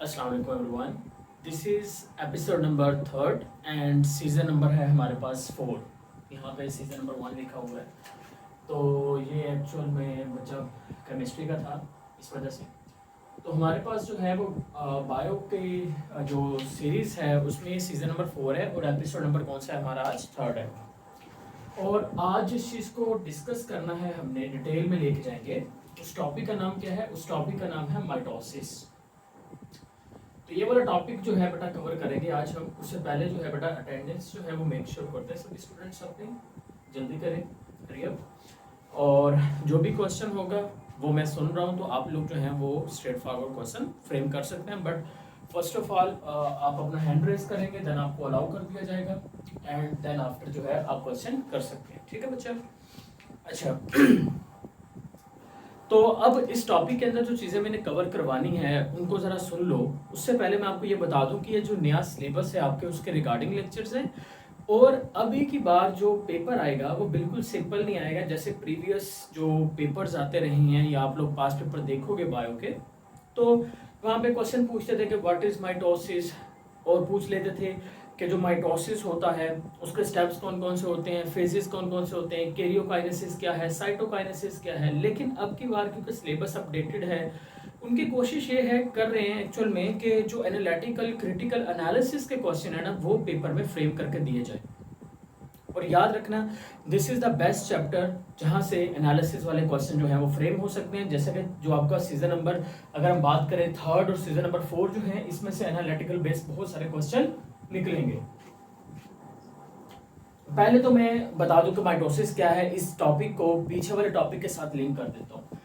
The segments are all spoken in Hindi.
अस्सलाम वालेकुम everyone. This is episode number 3 and season number है हमारे पास 4। यहाँ पे सीज़न नंबर 1 लिखा हुआ है, तो ये एक्चुअल में बच्चा केमिस्ट्री का था, इस वजह से। तो हमारे पास जो है वो बायो के जो सीरीज़ है उसमें सीज़न नंबर 4 है और एपिसोड नंबर कौन सा है हमारा आज 3 है। और आज जिस चीज़ को डिस्कस करना है हमने डिटेल में लेके जाएंगे, उस टॉपिक का नाम क्या है? उस टॉपिक का नाम है माइटोसिस। तो ये वाला टॉपिक जो है बेटा कवर करेंगे आज हम। उससे पहले जो है बेटा अटेंडेंस जो है वो मेक श्योर करते हैं सभी स्टूडेंट्स अपनी, जल्दी करें, हरी अप। और जो भी क्वेश्चन होगा वो मैं सुन रहा हूँ, तो आप लोग जो हैं वो स्ट्रेट फॉरवर्ड क्वेश्चन फ्रेम कर सकते हैं। बट फर्स्ट ऑफ ऑल आप अपना हैंड रेज करेंगे, देन आपको अलाउ कर दिया जाएगा एंड देन आफ्टर जो है आप क्वेश्चन कर सकते हैं। ठीक है बच्चा? अच्छा तो अब इस टॉपिक के अंदर जो चीज़ें मैंने कवर करवानी है उनको ज़रा सुन लो। उससे पहले मैं आपको ये बता दूं कि ये जो नया सिलेबस है आपके, उसके रिगार्डिंग लेक्चर्स हैं। और अभी की बार जो पेपर आएगा वो बिल्कुल सिंपल नहीं आएगा जैसे प्रीवियस जो पेपर्स आते रहे हैं, या आप लोग पास पेपर देखोगे बायो के, तो वहाँ पे क्वेश्चन पूछते थे कि व्हाट इज़ माइटोसिस, और पूछ लेते थे कि जो माइटोसिस होता है उसके स्टेप्स कौन कौन से होते हैं, फेजेस कौन कौन से होते हैं, कैरियोकाइनेसिस क्या है, साइटोकाइनेसिस क्या है। लेकिन अब की बार क्योंकि सिलेबस अपडेटेड है, उनकी कोशिश ये है कर रहे हैं एक्चुअल में कि जो एनालिटिकल क्रिटिकल एनालिसिस के क्वेश्चन है ना वो पेपर में फ्रेम करके दिए जाए। और याद रखना, this is the best chapter जहाँ से एनालिसिस वाले क्वेश्चन जो है वो फ्रेम हो सकते हैं। जैसे कि जो आपका सीजन नंबर, अगर हम बात करें 3rd और सीजन नंबर 4 जो है, इसमें से एनालिटिकल बेस्ड बहुत सारे क्वेश्चन निकलेंगे। पहले तो मैं बता दूं कि माइटोसिस क्या है, इस टॉपिक को पीछे वाले टॉपिक के साथ लिंक कर देता हूँ।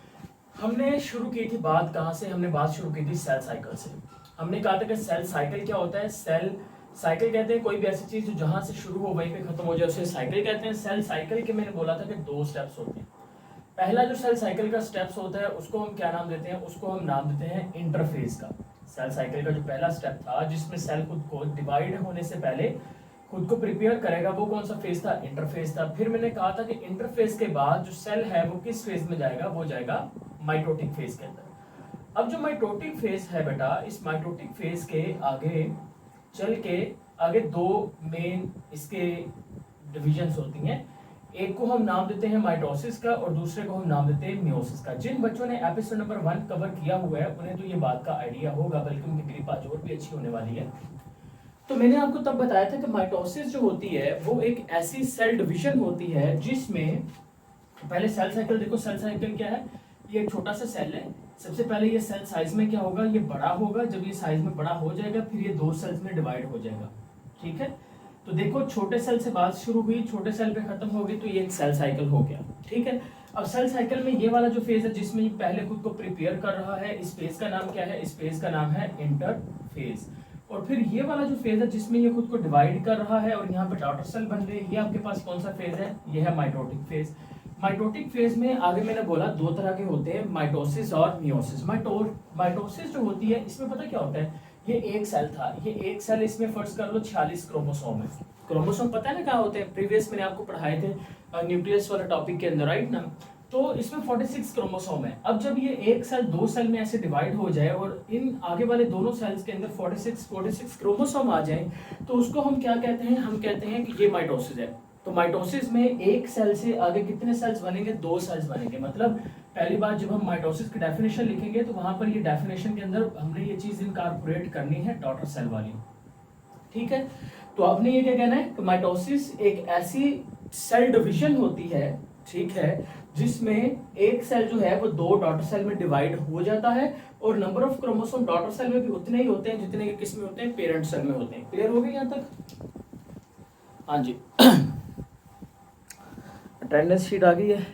हमने शुरू की थी बात कहाँ से? हमने बात शुरू की थी सेल साइकिल से। हमने कहा था कि सेल साइकिल क्या होता है? सेल साइकिल कहते हैं कोई भी ऐसी चीज जो जहां से शुरू हो वहीं पे खत्म हो जाए, उसे साइकिल कहते हैं। सेल साइकिल के मैंने बोला था कि 2 स्टेप्स होते हैं। पहला जो सेल साइकिल का स्टेप्स होता है उसको हम क्या नाम देते हैं? उसको हम नाम देते हैं इंटरफेज का। सेल साइकिल का जो पहला स्टेप था जिसमें सेल खुद को डिवाइड होने से पहले खुद को प्रिपेयर करेगा, वो कौन सा फेज था? इंटरफेज था। फिर मैंने कहा था कि इंटरफेज के बाद जो सेल है वो किस फेज में जाएगा? वो जाएगा माइटोटिक फेज के अंदर। अब जो माइटोटिक फेज है बेटा, इस माइटोटिक फेज के आगे चल के आगे 2 मेन इसके डिविजन्स होती हैं। एक को हम नाम देते हैं माइटोसिस का और दूसरे को हम नाम देते हैं मियोसिस का। जिन बच्चों ने एपिसोड नंबर 1 कवर किया हुआ है उन्हें तो ये बात का आइडिया होगा, बल्कि उनकी ग्रिप आज और भी अच्छी होने वाली है। तो मैंने आपको तब बताया था कि माइटोसिस जो होती है वो एक ऐसी सेल डिवीजन होती है जिसमें पहले सेल साइकिल देखो। सेल साइकिल क्या है? ये एक छोटा सा सेल है। सबसे पहले ये सेल साइज में क्या होगा? ये बड़ा होगा। जब ये साइज में बड़ा हो जाएगा फिर ये 2 सेल्स में डिवाइड हो जाएगा। ठीक है, तो देखो छोटे सेल से बात शुरू हुई, छोटे सेल पे खत्म होगी, तो ये एक सेल साइकिल हो गया। ठीक है, अब सेल साइकिल में ये वाला जो फेज है जिसमें ये पहले खुद को प्रिपेयर कर रहा है, इस फेज का नाम क्या है? इस फेज का नाम है इंटरफेज। और फिर ये वाला जो फेज है जिसमें ये खुद को डिवाइड कर रहा है और यहाँ पे डॉटर सेल बन रही है, ये आपके पास कौन सा फेज है? ये है माइटोटिक फेज। माइटोटिक फेज में आगे मैंने बोला 2 तरह के होते हैं, माइटोसिस और मियोसिस। माइटोसिस जो होती है इसमें पता क्या होता है? ये एक सेल था, ये एक सेल, इसमें फर्ज कर लो 46 क्रोमोसोम है। क्रोमोसोम पता है ना कहाँ होते हैं? प्रीवियस मैंने आपको पढ़ाए थे न्यूक्लियस वाला टॉपिक के अंदर, राइट ना? तो इसमें 46 क्रोमोसोम है। अब जब ये एक सेल 2 सेल में ऐसे डिवाइड हो जाए और इन आगे वाले दोनों सेल्स के अंदर 46 क्रोमोसोम आ जाए, तो उसको हम क्या कहते हैं? हम कहते हैं कि ये माइटोसिस है। तो माइटोसिस में एक सेल से आगे कितने सेल्स बनेंगे? 2 सेल्स बनेंगे। मतलब पहली बार जब हम माइटोसिस की डेफिनेशन लिखेंगे तो वहां पर ये डेफिनेशन के अंदर हमने ये चीज इनकॉर्पोरेट करनी है, डॉटर सेल वाली। ठीक है, तो आपने ये क्या कहना है कि माइटोसिस एक ऐसी सेल डिवीजन होती है, ठीक है, जिसमें एक सेल जो है वो 2 डॉटर सेल में डिवाइड हो जाता है और number of chromosome daughter cell में भी उतने ही होते हैं जितने के किस में होते हैं? पेरेंट सेल में होते हैं। क्लियर हो गया यहाँ तक? हाँ जी। अटेंडेंस शीट आ गई है?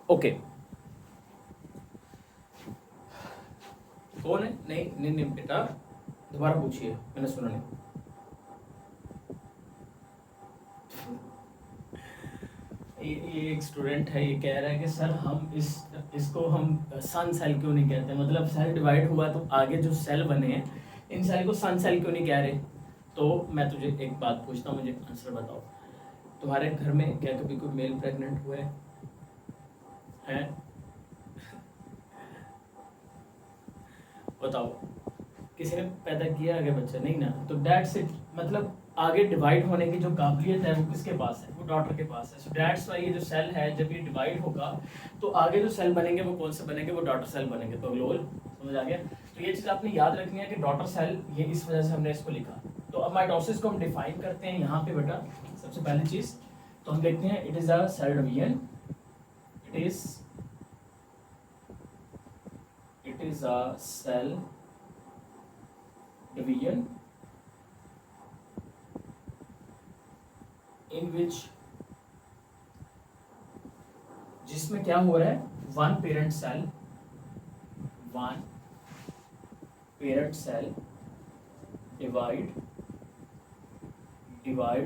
ओके। कौन है? नहीं नहीं नहीं बेटा, दोबारा पूछिए, मैंने सुना नहीं। ये एक स्टूडेंट है, ये कह रहा है कि सर हम इसको हम सन सेल क्यों नहीं कहते? मतलब सेल डिवाइड हुआ तो आगे जो सेल बने हैं इन सेल को सन सेल क्यों नहीं कह रहे? तो मैं तुझे एक बात पूछता हूँ, मुझे आंसर बताओ। तुम्हारे घर में क्या कभी कोई मेल प्रेग्नेंट हुआ है? बताओ, किसी ने पैदा किया आगे बच्चा? नहीं ना। तो दैट्स इट, मतलब आगे डिवाइड होने की जो काबिलियत है वो किसके पास है? वो डॉटर के पास है। सो दैट्स वाई ये जो सेल है जब ये डिवाइड होगा तो आगे जो सेल बनेंगे वो कौन से बनेंगे? वो डॉटर सेल बनेंगे। तो लोल समझ आ गया। तो ये चीज़ आपने याद रखनी है कि डॉटर सेल, ये इस वजह से हमने इसको लिखा। तो अब माइटोसिस को हम डिफाइन करते हैं यहाँ पे बेटा। सबसे पहली चीज़ तो हम देखते हैं it is a cell division, it is a cell division in which, जिसमें क्या हो रहा है? one parent cell divides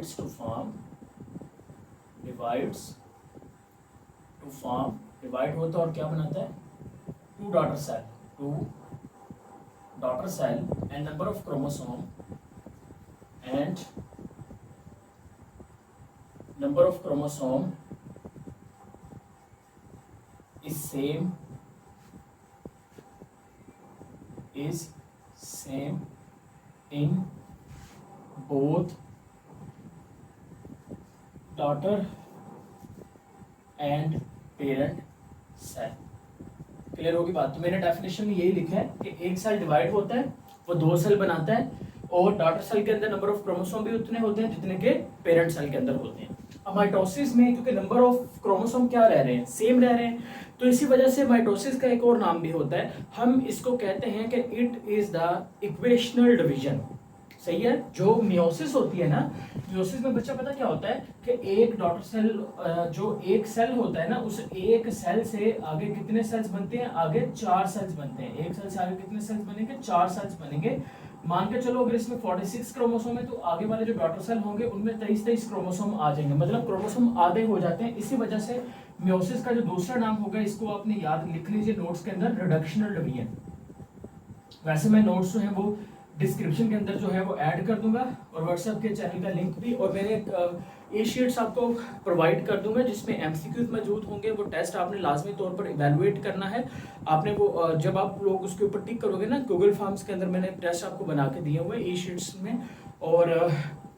to form divide होता है और क्या बनाता है? two daughter cell and number of chromosome is same in both daughter and parent cell। Clear होगी बात? तो मैंने डेफिनेशन में यही लिखा है कि एक सेल डिवाइड होता है, वो दो सेल बनाता है, और डॉटर सेल के अंदर नंबर ऑफ क्रोमोसोम भी उतने होते हैं जितने के पेरेंट सेल के अंदर होते हैं। अब माइटोसिस में क्योंकि नंबर ऑफ क्रोमोसोम क्या रह रहे हैं? सेम रह रहे हैं, तो इसी वजह से माइटोसिस का एक और नाम भी होता है। हम इसको कहते हैं कि it is the equational division. सही है। जो मियोसिस होती है ना, मियोसिस में बच्चा पता क्या होता है कि एक डॉटर सेल, जो एक सेल होता है ना, उस एक सेल से आगे कितने सेल्स बनते हैं? आगे 4 सेल्स बनते हैं। एक सेल से आगे कितने सेल्स बनेंगे? 4 सेल्स बनेंगे। मान के चलो अगर इसमें 46 क्रोमोसोम है तो आगे वाले जो डॉटर सेल होंगे उनमें 23 क्रोमोसोम आ जाएंगे, मतलब क्रोमोसोम आधे हो जाते हैं। इसी वजह से मियोसिस का जो दूसरा नाम होगा, इसको आपने याद लिख लीजिए नोट्स के अंदर, रिडक्शनल डिवीजन। वैसे मैं नोट्स जो है वो डिस्क्रिप्शन के अंदर जो है वो ऐड कर दूंगा, और व्हाट्सएप के चैनल का लिंक भी, और मैंने ये शीट्स आपको प्रोवाइड कर दूंगा जिसमें एमसीक्यूज मौजूद होंगे। वो टेस्ट आपने लाजमी तौर पर इवैल्यूएट करना है। आपने वो जब आप लोग उसके ऊपर टिक करोगे ना, गूगल फॉर्म्स के अंदर मैंने टेस्ट आपको बना के दिए हुए ई शीट्स में, और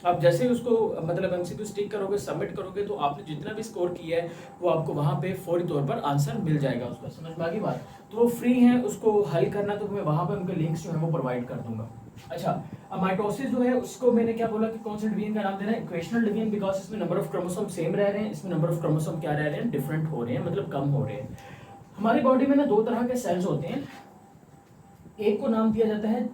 आप जैसे ही उसको मतलब एमसीक्यूज टिक करोगे, सबमिट करोगे, तो आपने जितना भी स्कोर किया है वो आपको वहाँ पे फौरी तौर पर आंसर मिल जाएगा उसका। समझ में आ गई बात? तो वो फ्री है, उसको हल करना तो मैं वहाँ पर उनके लिंक्स जो है वो प्रोवाइड कर दूंगा। अच्छा, अब माइटोसिस जो है उसको मैंने क्या बोला कि कौन से डिवीजन का नाम देना है? इक्वेशनल डिवीजन, बिकॉज इसमें नंबर ऑफ क्रोमोसोम सेम रह रहे हैं, इसमें नंबर ऑफ क्रोमोसोम क्या रह रहे हैं? डिफरेंट हो रहे हैं, मतलब कम हो रहे हैं। हमारी बॉडी में ना 2 तरह के सेल्स होते हैं। एक को नाम दिया जाता है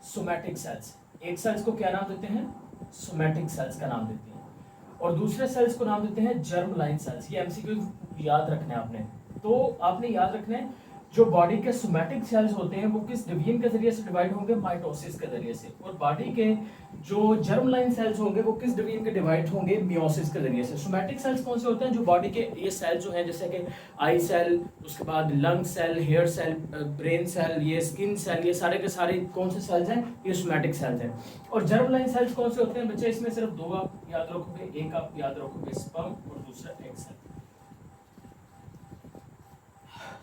सोमैटिक सेल्स। एक सेल्स को क्या नाम देते हैं? सोमैटिक सेल्स का नाम देते हैं, और दूसरे सेल्स को नाम देते हैं जर्म लाइन सेल्स। ये एमसीक्यू याद रखना है आपने। तो आपने याद रखना है जो बॉडी के सोमैटिक सेल्स होते हैं वो किस डिवीजन के जरिए से डिवाइड होंगे? माइटोसिस के जरिए से। और बॉडी के जो जर्म लाइन सेल्स होंगे वो किस डिवीजन के डिवाइड होंगे? मियोसिस के जरिए से। सोमैटिक सेल्स कौन से होते हैं? जो बॉडी के ये सेल्स जो हैं, जैसे कि आई सेल, उसके बाद lung cell, hair cell, brain cell, ये स्किन सेल, ये सारे के सारे कौन से सेल्स हैं? ये सोमैटिक सेल्स हैं। और जर्म लाइन सेल्स कौन से होते हैं बच्चे? इसमें सिर्फ 2 आप याद रखोगे, एक आप याद रखोगे स्पर्म और दूसरा एग सेल।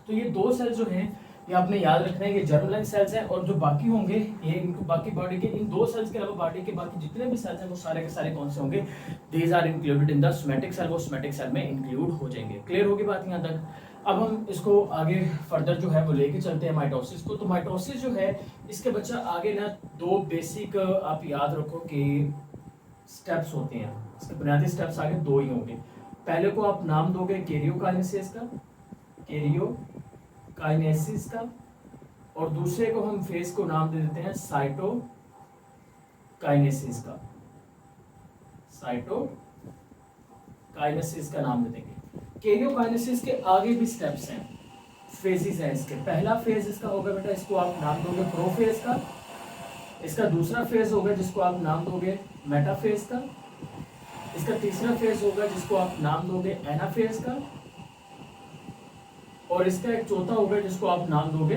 तो ये 2 सेल्स जो हैं ये आपने याद रखना है, ये जर्म लाइन सेल्स हैं, और जो बाकी होंगे ये इनको बाकी बॉडी के इन 2 सेल्स के अलावा बॉडी के बाकी जितने भी सेल्स हैं वो सारे के सारे कौन से होंगे? These are included in the somatic cell, वो सोमैटिक सेल में इंक्लूड हो जाएंगे। क्लियर होगी बात यहाँ तक? अब हम इसको आगे फर्दर जो है वो लेके चलते हैं माइटोसिस को। तो माइटोसिस जो है इसके बच्चा आगे ना 2 बेसिक आप याद रखो कि स्टेप्स होते हैं। इसके बुनियादी स्टेप्स आगे 2 ही होंगे। पहले को आप नाम दोगे कैरियोकाइनेसिस का, और दूसरे को हम फेज को नाम दे देते हैं साइटोकाइनेसिस का नाम दे देंगे। कैरियोकाइनेसिस के आगे भी स्टेप्स हैं, फेजेस हैं इसके। पहला फेज इसका होगा बेटा, इसको आप नाम दोगे प्रोफेज का। इसका दूसरा फेज होगा जिसको आप नाम दोगे मेटाफेज का। इसका तीसरा फेज होगा जिसको आप नाम दोगे एनाफेज का, और इसका एक चौथा होगा जिसको आप नाम दोगे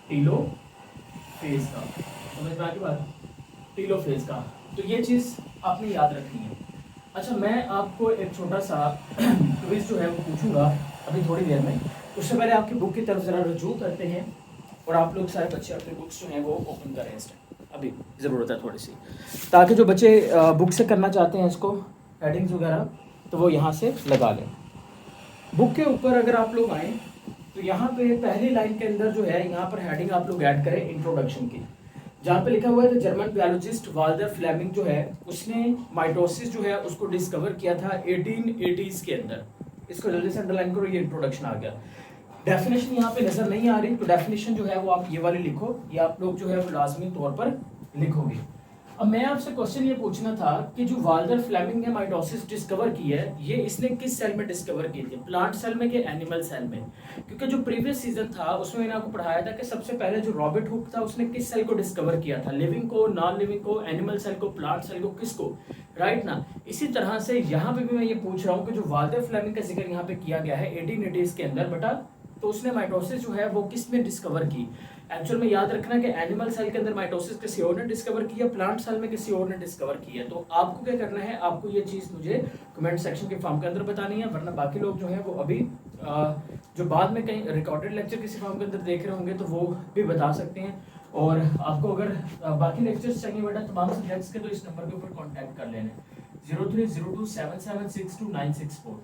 टीलोफेज का। समझ में आ गई बात? टीलोफेज का। तो ये चीज़ आपने याद रखनी है। अच्छा, मैं आपको एक छोटा सा क्विज जो है वो पूछूंगा अभी थोड़ी देर में। उससे पहले आपकी बुक की तरफ ज़रा रुजू करते हैं। और आप लोग सारे बच्चे अपने बुक्स जो हैं वो ओपन करें इस टाइम, अभी ज़रूरत है थोड़ी सी, ताकि जो बच्चे बुक से करना चाहते हैं इसको हेडिंग्स वगैरह तो वो यहाँ से लगा लें। बुक के ऊपर अगर आप लोग आएँ तो यहाँ पे पहली लाइन के अंदर जो है यहाँ पर हेडिंग आप लोग ऐड करें इंट्रोडक्शन की, जहाँ पे लिखा हुआ है जर्मन बायोलॉजिस्ट वाल्टर फ्लेमिंग जो है उसने माइटोसिस जो है उसको डिस्कवर किया था 1880s के अंदर। इसको जल्दी से अंडरलाइन करो, ये इंट्रोडक्शन आ गया। डेफिनेशन यहाँ पे नजर नहीं आ रही तो डेफिनेशन जो है वो आप ये वाली लिखो, ये आप लोग जो है वो लाजमी तौर पर लिखोगे। अब मैं आपसे क्वेश्चन ये पूछना था कि जो वाल्टर फ्लेमिंग ने माइटोसिस डिस्कवर की है ये इसने किस सेल में डिस्कवर की थी, प्लांट सेल में कि एनिमल सेल में? क्योंकि जो प्रीवियस सीजन था उसमें मैंने आपको पढ़ाया था कि सबसे पहले जो रॉबर्ट हुक था उसने किस सेल को डिस्कवर किया था, लिविंग को, नॉन लिविंग को, एनिमल सेल को, प्लांट सेल को, किसको, राइट ना। इसी तरह से यहाँ पे भी मैं ये पूछ रहा हूँ कि जो वाल्टर फ्लेमिंग का जिक्र यहाँ पे किया गया है 1880s के अंदर बेटा, तो उसने माइटोसिस जो है वो किस में डिस्कवर की? एक्चुअल में याद रखना कि एनिमल सेल के अंदर माइटोसिस किसी और ने डिस्कवर किया, प्लांट सेल में किसी और ने डिस्कवर किया। तो आपको क्या करना है, आपको ये चीज़ मुझे कमेंट सेक्शन के फॉर्म के अंदर बतानी है, वरना बाकी लोग जो है वो अभी जो बाद में कहीं रिकॉर्डेड लेक्चर किसी फॉर्म के अंदर देख रहे होंगे तो वो भी बता सकते हैं। और आपको अगर बाकी लेक्चर्स चाहिए बेटा तमाम सब्जेक्ट्स के तो इस नंबर के ऊपर कॉन्टैक्ट कर लेना, 0302776296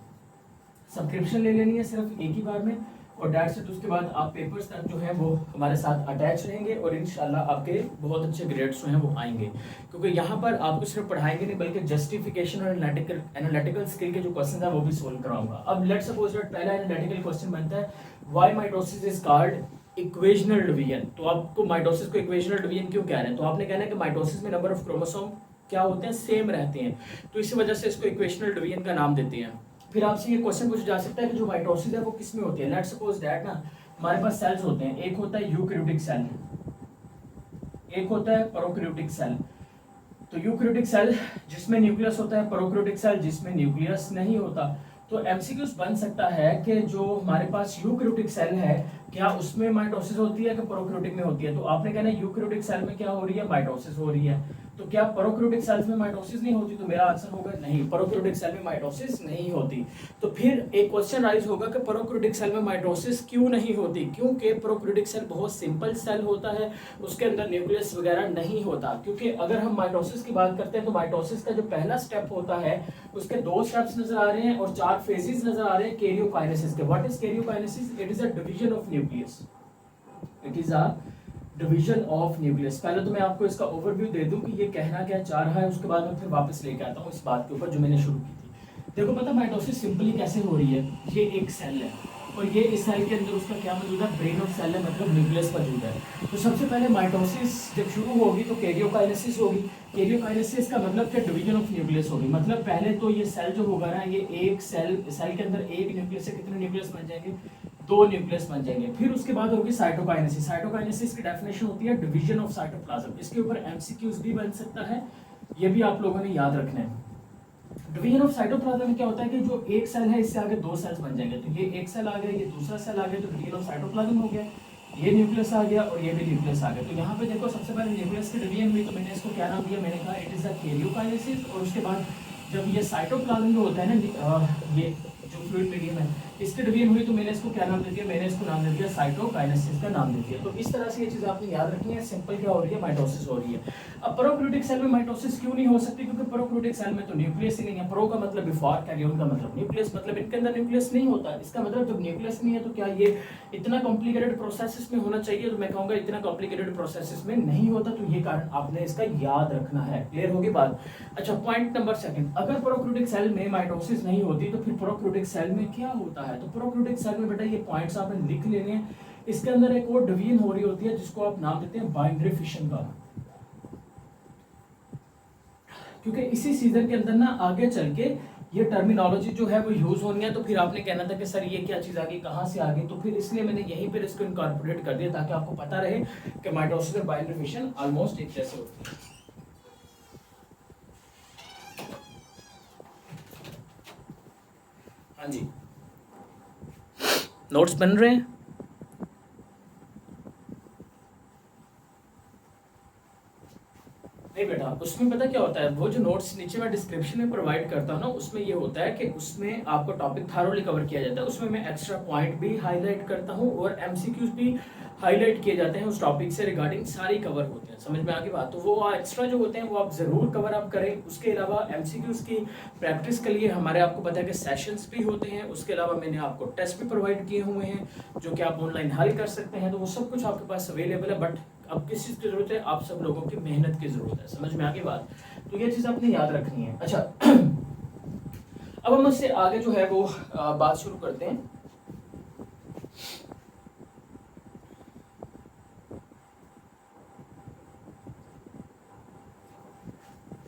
सब्सक्रिप्शन ले लेनी है सिर्फ एक ही बार में, और डेट सेट उसके बाद आप पेपर्स तक जो है वो हमारे साथ अटैच रहेंगे और इंशाल्लाह आपके बहुत अच्छे ग्रेड्स जो हैं वो आएंगे, क्योंकि यहाँ पर आपको सिर्फ पढ़ाएंगे नहीं बल्कि जस्टिफिकेशन और एनालिटिकल स्किल के जो क्वेश्चन है वो भी सोल्व कराऊंगा। अब लेट्स सपोज दैट पहला एनालिटिकल क्वेश्चन बनता है why mitosis is called equational division. तो आपको माइटोसिस को इक्वेशनल डिवीजन क्यों कह रहे हैं, तो आपने कहना है कि माइटोसिस में नंबर ऑफ क्रोमोसोम क्या होते हैं, सेम रहते हैं, तो इसी वजह से इसको इक्वेशनल डिवीजन का नाम देते हैं। फिर आपसे ये क्वेश्चन पूछा जा सकता है कि जो माइटोसिस है वो किस में होती है। लेट्स सपोज दैट ना हमारे पास सेल्स होते हैं, एक होता है यूकैरियोटिक सेल, एक होता है प्रोकैरियोटिक सेल। तो यूकैरियोटिक सेल जिसमें न्यूक्लियस होता है, प्रोकैरियोटिक सेल जिसमें न्यूक्लियस नहीं होता। तो एमसीक्यूज बन सकता है कि जो हमारे पास यूकैरियोटिक सेल है क्या उसमें माइटोसिस होती है कि प्रोकैरियोटिक में होती है, तो आपने कहना है यूकैरियोटिक सेल में क्या हो रही है, माइटोसिस हो रही है। तो क्या प्रोकैरियोटिक सेल्स में माइटोसिस नहीं होती, तो मेरा आंसर होगा नहीं, प्रोकैरियोटिक सेल में माइटोसिस नहीं होती। तो फिर एक क्वेश्चन राइज होगा कि प्रोकैरियोटिक सेल में माइटोसिस क्यों नहीं होती, क्योंकि प्रोकैरियोटिक सेल बहुत सिंपल सेल होता है, उसके अंदर न्यूक्लियस वगैरह नहीं होता। क्योंकि अगर हम माइटोसिस की बात करते हैं तो माइटोसिस का जो पहला स्टेप होता है उसके 2 स्टेप्स नजर आ रहे हैं और 4 फेजेस नजर आ रहे हैं कैरियोकाइनेसिस के। What is karyokinesis? It is a division of nucleus, it is a division of nucleus. पहले तो मैं आपको इसका ओवरव्यू दे दूं कि ये कहना क्या चाह रहा है, उसके बाद मैं फिर वापस लेके आता हूँ इस बात के ऊपर जो मैंने शुरू की थी। देखो पता माइटोसिस सिंपली कैसे हो रही है, ये एक सेल है और ये इस सेल के अंदर उसका क्या मौजूद है, ब्रेन ऑफ सेल है, मतलब न्यूक्लियस मौजूद है। तो सबसे पहले माइटोसिस जब शुरू होगी तो कैरियोकाइनेसिस होगी। कैरियोकाइनेसिस का मतलब क्या, डिवीजन ऑफ न्यूक्लियस होगी। मतलब पहले तो ये सेल जो होगा ना, ये एक सेल के अंदर एक न्यूक्लियस से कितने न्यूक्लियस बन जाएंगे, 2 न्यूक्लियस बन जाएंगे। फिर उसके बाद होगी साइटोकाइनेसिस। साइटोकाइनेसिस की डेफिनेशन होती है डिवीजन ऑफ साइटोप्लाज्म। इसके ऊपर एमसीक्यूज भी बन सकता है, ये भी आप लोगों ने याद रखना है। डिवीजन ऑफ साइटोप्लाज्म में क्या होता है कि जो एक सेल है इससे आगे 2 सेल्स बन जाएंगे, तो ये एक सेल आ गया, ये दूसरा सेल आ गया, तो डिवीजन ऑफ साइटोप्लाज्म हो गया, ये न्यूक्लियस आ गया और ये भी न्यूक्लियस आ गया। तो यहाँ पे देखो सबसे पहले न्यूक्लियस की डिवीजन हुई तो मैंने इसको क्या नाम दिया, मैंने कहा इट इज अ कैरियोकाइनेसिस। और उसके बाद जब ये साइटोप्लाज्म जो होता है ना, ये जो फ्लूइड मीडियम है इसकी डिवीजन हुई तो मैंने इसको क्या नाम दे दिया, मैंने इसको नाम दे दिया साइटोकाइनेसिस का नाम दे दिया। तो इस तरह से ये चीज़ आपने याद रखनी है, सिंपल क्या हो रही है, माइटोसिस हो रही है। अब प्रोकैरियोटिक सेल में माइटोसिस क्यों नहीं हो सकती, क्योंकि प्रोकैरियोटिक सेल में तो न्यूक्लियस ही नहीं है। प्रो का मतलब बिफोर, कैरियोन का मतलब न्यूक्लियस, मतलब इनके अंदर न्यूक्लियस नहीं होता। इसका मतलब जब न्यूक्लियस नहीं है तो क्या ये इतना कॉम्प्लिकेटेड प्रोसेस में होना चाहिए, तो मैं कहूँगा इतना कॉम्प्लिकेटेड प्रोसेस में नहीं होता। तो ये कारण आपने इसका याद रखना है। क्लियर होगी बात? अच्छा, पॉइंट नंबर 2, अगर प्रोकैरियोटिक सेल में माइटोसिस नहीं होती तो फिर प्रोकैरियोटिक सेल में क्या होता है। तो प्रोकैरियोटिक सेल में बेटा ये पॉइंट्स आपने लिख लेने हैं। इसके अंदर एक और डिवीजन हो रही होती है जिसको आप नाम देते हैं बाइनरी फिशन का, क्योंकि इसी सीजन के अंदर ना आगे चल के ये टर्मिनोलॉजी जो है वो यूज होनी है। तो फिर आपने कहना था कि सर ये क्या चीज आ गई, कहाँ से आ गई, तो फिर इसलिए मैंने यहीं पर इसको इनकॉर्पोरेट कर दिया ताकि आपको पता रहे कि माइटोसिस और बाइनरी फिशन ऑलमोस्ट एक जैसे होती है। हाँ जी, नोट्स बन रहे हैं? नहीं बेटा, उसमें पता क्या होता है, वो जो नोट्स नीचे मैं डिस्क्रिप्शन में प्रोवाइड करता हूँ ना, उसमें ये होता है कि उसमें आपको टॉपिक थारोली कवर किया जाता है। उसमें मैं एक्स्ट्रा पॉइंट भी हाईलाइट करता हूँ और एमसीक्यूज भी हाईलाइट किए जाते हैं उस टॉपिक से रिगार्डिंग, सारी कवर होते हैं। समझ में आ गई बात? तो वो एक्स्ट्रा जो होते हैं वो आप ज़रूर कवर अप करें। उसके अलावा एमसीक्यूज की प्रैक्टिस के लिए हमारे आपको पता है कि सेशंस भी होते हैं। उसके अलावा मैंने आपको टेस्ट भी प्रोवाइड किए हुए हैं जो कि आप ऑनलाइन हल कर सकते हैं। तो वो सब कुछ आपके पास अवेलेबल है। बट अब किस चीज़ की ज़रूरत है? आप सब लोगों की मेहनत की ज़रूरत है। समझ में आ गई बात? तो ये चीज़ आपने याद रखनी है। अच्छा, अब हम इससे आगे जो है वो बात शुरू करते हैं।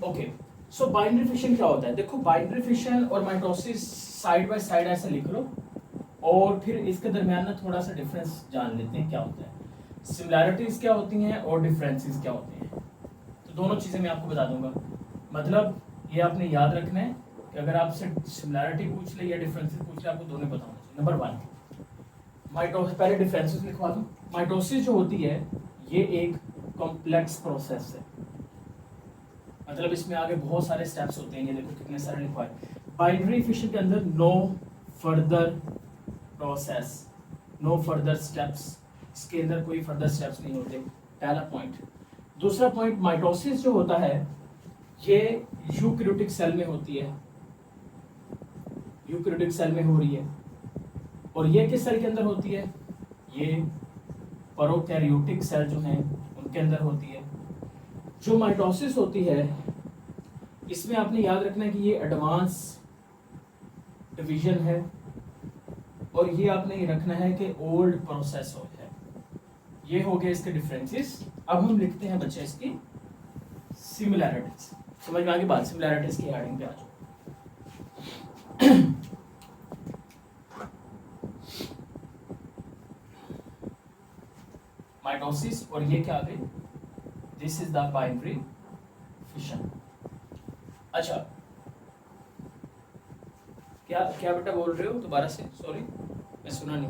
ओके, सो बाइनरी फिशन क्या होता है? देखो, बाइनरी फिशन और माइटोसिस साइड बाय साइड ऐसे लिख लो और फिर इसके दरमियान ना थोड़ा सा डिफरेंस जान लेते हैं क्या होता है। सिमिलैरिटीज क्या होती हैं और डिफरेंसेस क्या होते हैं, तो दोनों चीज़ें मैं आपको बता दूंगा। मतलब ये आपने याद रखना है कि अगर आपसे सिमिलैरिटी पूछ ले या डिफरेंसेस पूछ ले, आपको दोनों पता होना चाहिए। नंबर 1, माइटोसिस, पहले डिफरेंसेस लिखवा दूं। माइटोसिस जो होती है ये एक कॉम्प्लेक्स प्रोसेस है, मतलब इसमें आगे बहुत सारे स्टेप्स होते हैं। ये देखो कितने सारे लिखवाए। बाइनरी फिशन के अंदर no further process, no further steps, इसके अंदर कोई फर्दर स्टेप्स नहीं होते, पहला पॉइंट। दूसरा पॉइंट, माइटोसिस जो होता है ये यूकैरियोटिक सेल में होती है, यूकैरियोटिक सेल में हो रही है। और ये किस सेल के अंदर होती है? ये प्रोकैरियोटिक सेल जो हैं उनके अंदर होती है। जो माइटोसिस होती है इसमें आपने याद रखना है कि ये एडवांस डिवीजन है और ये आपने ये रखना है कि ओल्ड प्रोसेस हो है। ये हो गए इसके डिफरेंसेस। अब हम लिखते हैं बच्चे इसकी सिमिलैरिटीज। समझ में आ गई बात? सिमिलैरिटीज की हेडिंग पे आ जाओ। माइटोसिस और ये क्या आ गई? This is the binary fission. अच्छा, क्या क्या बेटा बोल रहे हो दोबारा से? सॉरी, मैं सुना नहीं।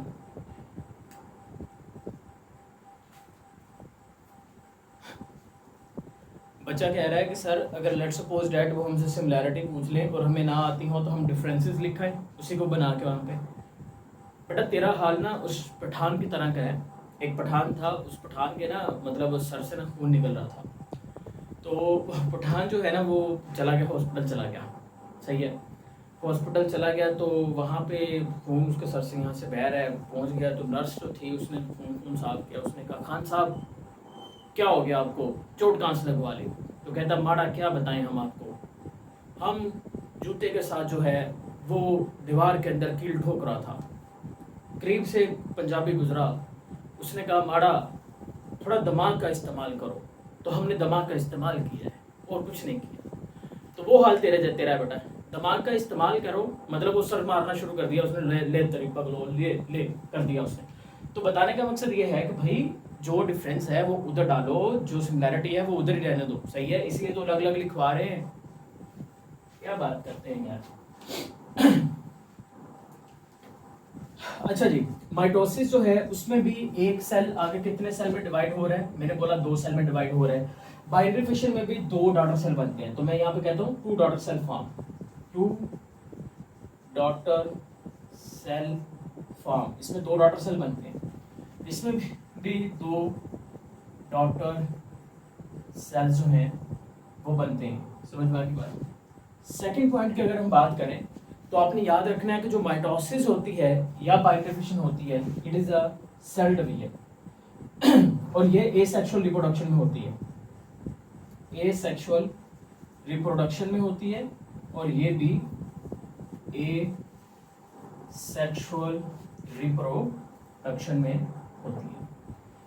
बच्चा कह रहा है कि सर अगर लेट्स सपोज डैट वो हमसे सिमिलैरिटी पूछ लें और हमें ना आती हो तो हम डिफरेंसेस लिखाएं उसी को बना के वहाँ पे। बेटा तेरा हाल ना उस पठान की तरह का है। एक पठान था, उस पठान के ना मतलब सर से ना खून निकल रहा था। तो पठान जो है ना वो चला गया, हॉस्पिटल चला गया। सही है, हॉस्पिटल चला गया तो वहाँ पे खून उसके सर से यहाँ से बह रहा है। पहुँच गया तो नर्स जो थी उसने खून साफ किया। उसने कहा खान साहब क्या हो गया आपको, चोट कहाँ से लगवा ली? तो कहता माड़ा क्या बताएं हम आपको, हम जूते के साथ जो है वो दीवार के अंदर कील ठोक रहा था। करीब से पंजाबी गुजरा, उसने कहा माड़ा थोड़ा दिमाग का इस्तेमाल करो। तो हमने दिमाग का इस्तेमाल किया है और कुछ नहीं किया। तो वो हाल तेरा बेटा, दिमाग का इस्तेमाल करो मतलब वो सर मारना शुरू कर दिया उसने, ले तेरी पगलो, ले कर दिया उसने। तो बताने का मकसद ये है कि भाई जो डिफरेंस है वो उधर डालो, जो सिमिलैरिटी है वो उधर ही रहने दो। सही है, इसलिए तो अलग अलग लिखवा रहे हैं। क्या बात करते हैं यार। अच्छा जी, माइटोसिस जो है उसमें भी एक सेल आगे कितने सेल में डिवाइड हो रहा है? मैंने बोला 2 सेल में डिवाइड हो रहा है। बाइनरी फिशन में भी 2 डॉटर सेल बनते हैं। तो मैं यहाँ पे कहता हूँ 2 daughter cell form, 2 daughter cell form. इसमें 2 डॉटर सेल बनते हैं, इसमें भी 2 डॉटर सेल जो हैं वो बनते हैं। समझ में आ गई बात? सेकेंड पॉइंट की अगर हम बात करें तो आपने याद रखना है कि जो माइटोसिस होती है या बाइनरी फिशन होती है, it is a cell division और ये एसेक्सुअल रिप्रोडक्शन में होती है, एसेक्सुअल रिप्रोडक्शन में होती है और ये भी एसेक्सुअल रिप्रोडक्शन में होती है।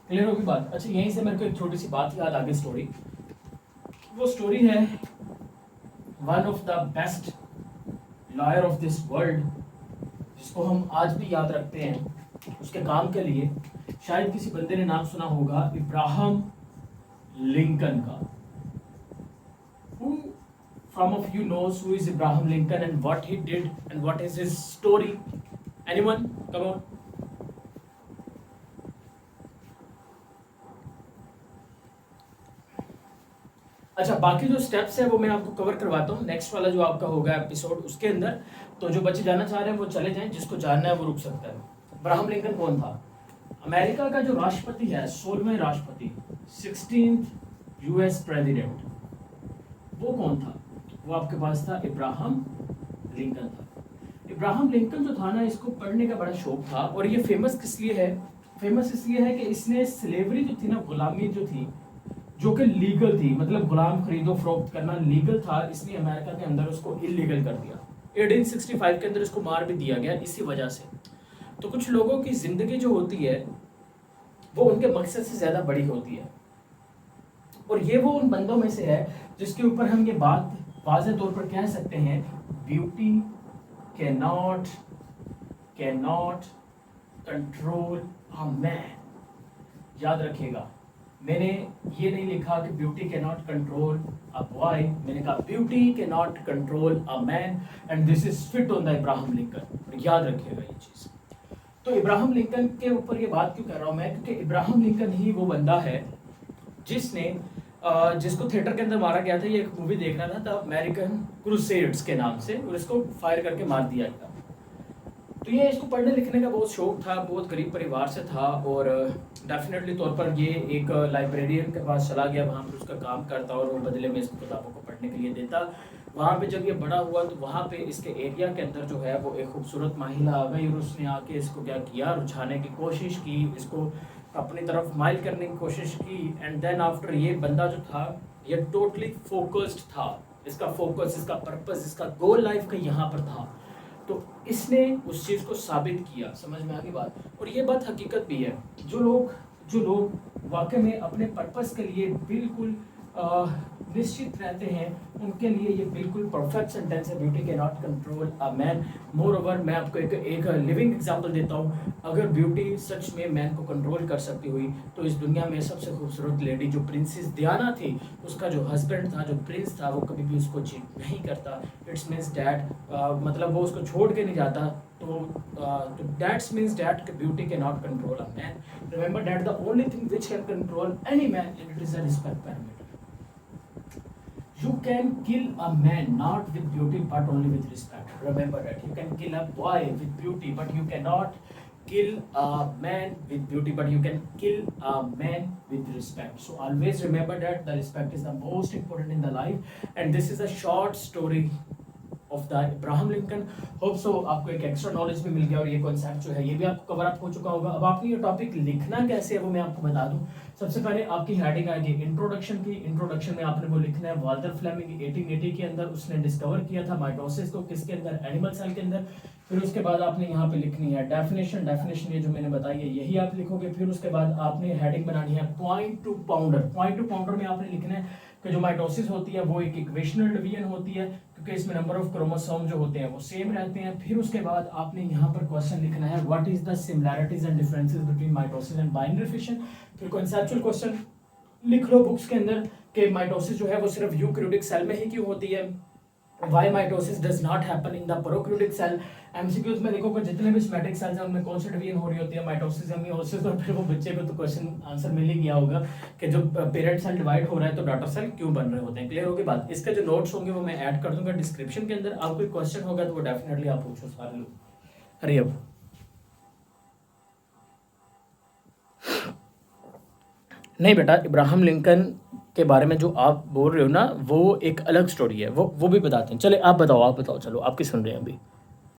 क्लियर होगी बात? अच्छा, यहीं से मेरे को एक छोटी सी बात याद आ गई स्टोरी। वो स्टोरी है one of the best lawyer of this world, जिसको हम आज भी याद रखते हैं उसके काम के लिए। शायद किसी बंदे ने नाम सुना होगा इब्राहम लिंकन का। Who from of you knows who is Abraham Lincoln and what he did and what is his story? Anyone? Come on. अच्छा, बाकी जो स्टेप्स है वो मैं आपको कवर करवाता हूँ नेक्स्ट वाला जो आपका होगा एपिसोड उसके अंदर। तो जो बच्चे जाना चाह रहे हैं वो चले जाएं, जिसको जानना है वो रुक सकता है। अब्राहम लिंकन कौन था? अमेरिका का जो राष्ट्रपति है, 16वें राष्ट्रपति, 16th यूएस प्रेसिडेंट, वो कौन था? वो आपके पास था इब्राहम लिंकन था। इब्राहम लिंकन जो था ना, इसको पढ़ने का बड़ा शौक था। और ये फेमस किस लिए है? फेमस इसलिए है कि इसने स्लेवरी जो थी ना, गुलामी जो थी, जो कि लीगल थी, मतलब गुलाम खरीदो फरोख्त करना लीगल था, इसलिए अमेरिका के अंदर उसको इलीगल कर दिया। 1865 के अंदर इसको मार भी दिया गया इसी वजह से। तो कुछ लोगों की जिंदगी जो होती है वो उनके मकसद से ज्यादा बड़ी होती है, और ये वो उन बंदों में से है जिसके ऊपर हम ये बात वाज़ेह तौर पर कह सकते हैं, beauty cannot control a man. याद रखिएगा, मैंने ये नहीं लिखा कि beauty can not control a boy, मैंने कहा beauty can not control a man, and this is fit on the Abraham Lincoln. याद रखिएगा ये चीज़। तो इब्राहम लिंकन के ऊपर ये बात क्यों कर रहा हूँ मैं? क्योंकि इब्राहम लिंकन ही वो बंदा है जिसने जिसको थिएटर के अंदर मारा गया था। ये एक मूवी देख रहा था द अमेरिकन क्रूसेड्स के नाम से, और इसको फायर करके मार दिया गया। तो ये इसको पढ़ने लिखने का बहुत शौक था, बहुत गरीब परिवार से था, और डेफिनेटली तौर पर ये एक लाइब्रेरियन के पास चला गया, वहाँ पर उसका काम करता और वो बदले में इसको किताबों को पढ़ने के लिए देता। वहाँ पे जब ये बड़ा हुआ तो वहाँ पे इसके एरिया के अंदर जो है वो एक खूबसूरत महिला आ गई, और उसने आके इसको क्या किया, रुझाने की कोशिश की, इसको अपनी तरफ माइल करने की कोशिश की। एंड देन आफ्टर ये बंदा जो था ये टोटली फोकस्ड था, इसका फोकस, इसका पर्पस, इसका गोल लाइफ का यहाँ पर था। तो इसने उस चीज़ को साबित किया। समझ में आ गई बात? और ये बात हकीकत भी है। जो लोग वाकई में अपने पर्पस के लिए बिल्कुल निश्चित रहते हैं, उनके लिए ये बिल्कुल परफेक्ट सेंटेंस है, beauty can not control a man. More over मैं आपको एक लिविंग एग्जांपल देता हूँ। अगर ब्यूटी सच में मैन को कंट्रोल कर सकती हुई तो इस दुनिया में सबसे खूबसूरत लेडी जो प्रिंसेस डियाना थी, उसका जो हस्बैंड था, जो प्रिंस था, वो कभी भी उसको चीट नहीं करता। इट्स मीन्स डैट मतलब वो उसको छोड़ के नहीं जाता। तो that's means that beauty can not control a man. Remember that the only thing which can control any man, it is a respect parameter. You can kill a man not with beauty but only with respect. Remember that. You can kill a boy with beauty but you cannot kill a man with beauty, but you can kill a man with respect. So always remember that the respect is the most important in the life, and this is a short story of the Abraham Lincoln. Hope so आपको एक एक्स्ट्रा नॉलेज भी मिल गया, और ये कॉन्सेप्ट जो है ये भी आपको कवर अप हो चुका होगा। अब आपने ये टॉपिक लिखना कैसे है वो मैं आपको बता दूं। सबसे पहले आपकी हेडिंग आएगी इंट्रोडक्शन की। इंट्रोडक्शन में आपने वो लिखना है, वाल्टर फ्लेमिंग 1880 के अंदर उसने डिस्कवर किया था माइटोसिस को, किसके अंदर? एनिमल सेल के अंदर। फिर उसके बाद आपने यहाँ पे लिखनी है डेफिनेशन। डेफिनेशन ये जो मैंने बताई है यही आप लिखोगे। फिर उसके बाद आपने हेडिंग बनानी है point two pounder. Point two pounder में आपने लिखना है कि जो माइटोसिस होती है वो एक इक्वेशनल डिवीजन होती है, क्योंकि इसमें नंबर ऑफ क्रोमोसोम जो होते हैं वो सेम रहते हैं। फिर उसके बाद आपने यहाँ पर क्वेश्चन लिखना है what is the similarities and differences between mitosis and binary fission. फिर कॉन्सेप्चुअल क्वेश्चन लिख लो बुक्स के अंदर कि माइटोसिस जो है वो सिर्फ यूकैरियोटिक सेल में ही क्यों होती है, why mitosis does not happen in the prokaryotic cell. MCQs में देखो कि जितने भी सोमैटिक सेल्स हैं उनमें कौन सी डिवीजन हो रही होती है, माइटोसिस या मियोसिस। और फिर वो बच्चे को तो क्वेश्चन आंसर मिल ही गया होगा कि जो पेरेंट सेल डिवाइड हो रहा है तो डॉटर सेल क्यों बन रहे होते हैं। क्लियर होगी बात? इसके जो नोट्स होंगे वो मैं ऐड कर दूंगा डिस्क्रिप्शन के अंदर। आपको कोई क्वेश्चन होगा तो वो डेफिनेटली आप पूछो सारे लोग। हरी अब नहीं बेटा, इब्राहम लिंकन के बारे में जो आप बोल रहे हो ना वो एक अलग स्टोरी है, वो भी बताते हैं। चले आप बताओ चलो आपकी सुन रहे हैं अभी।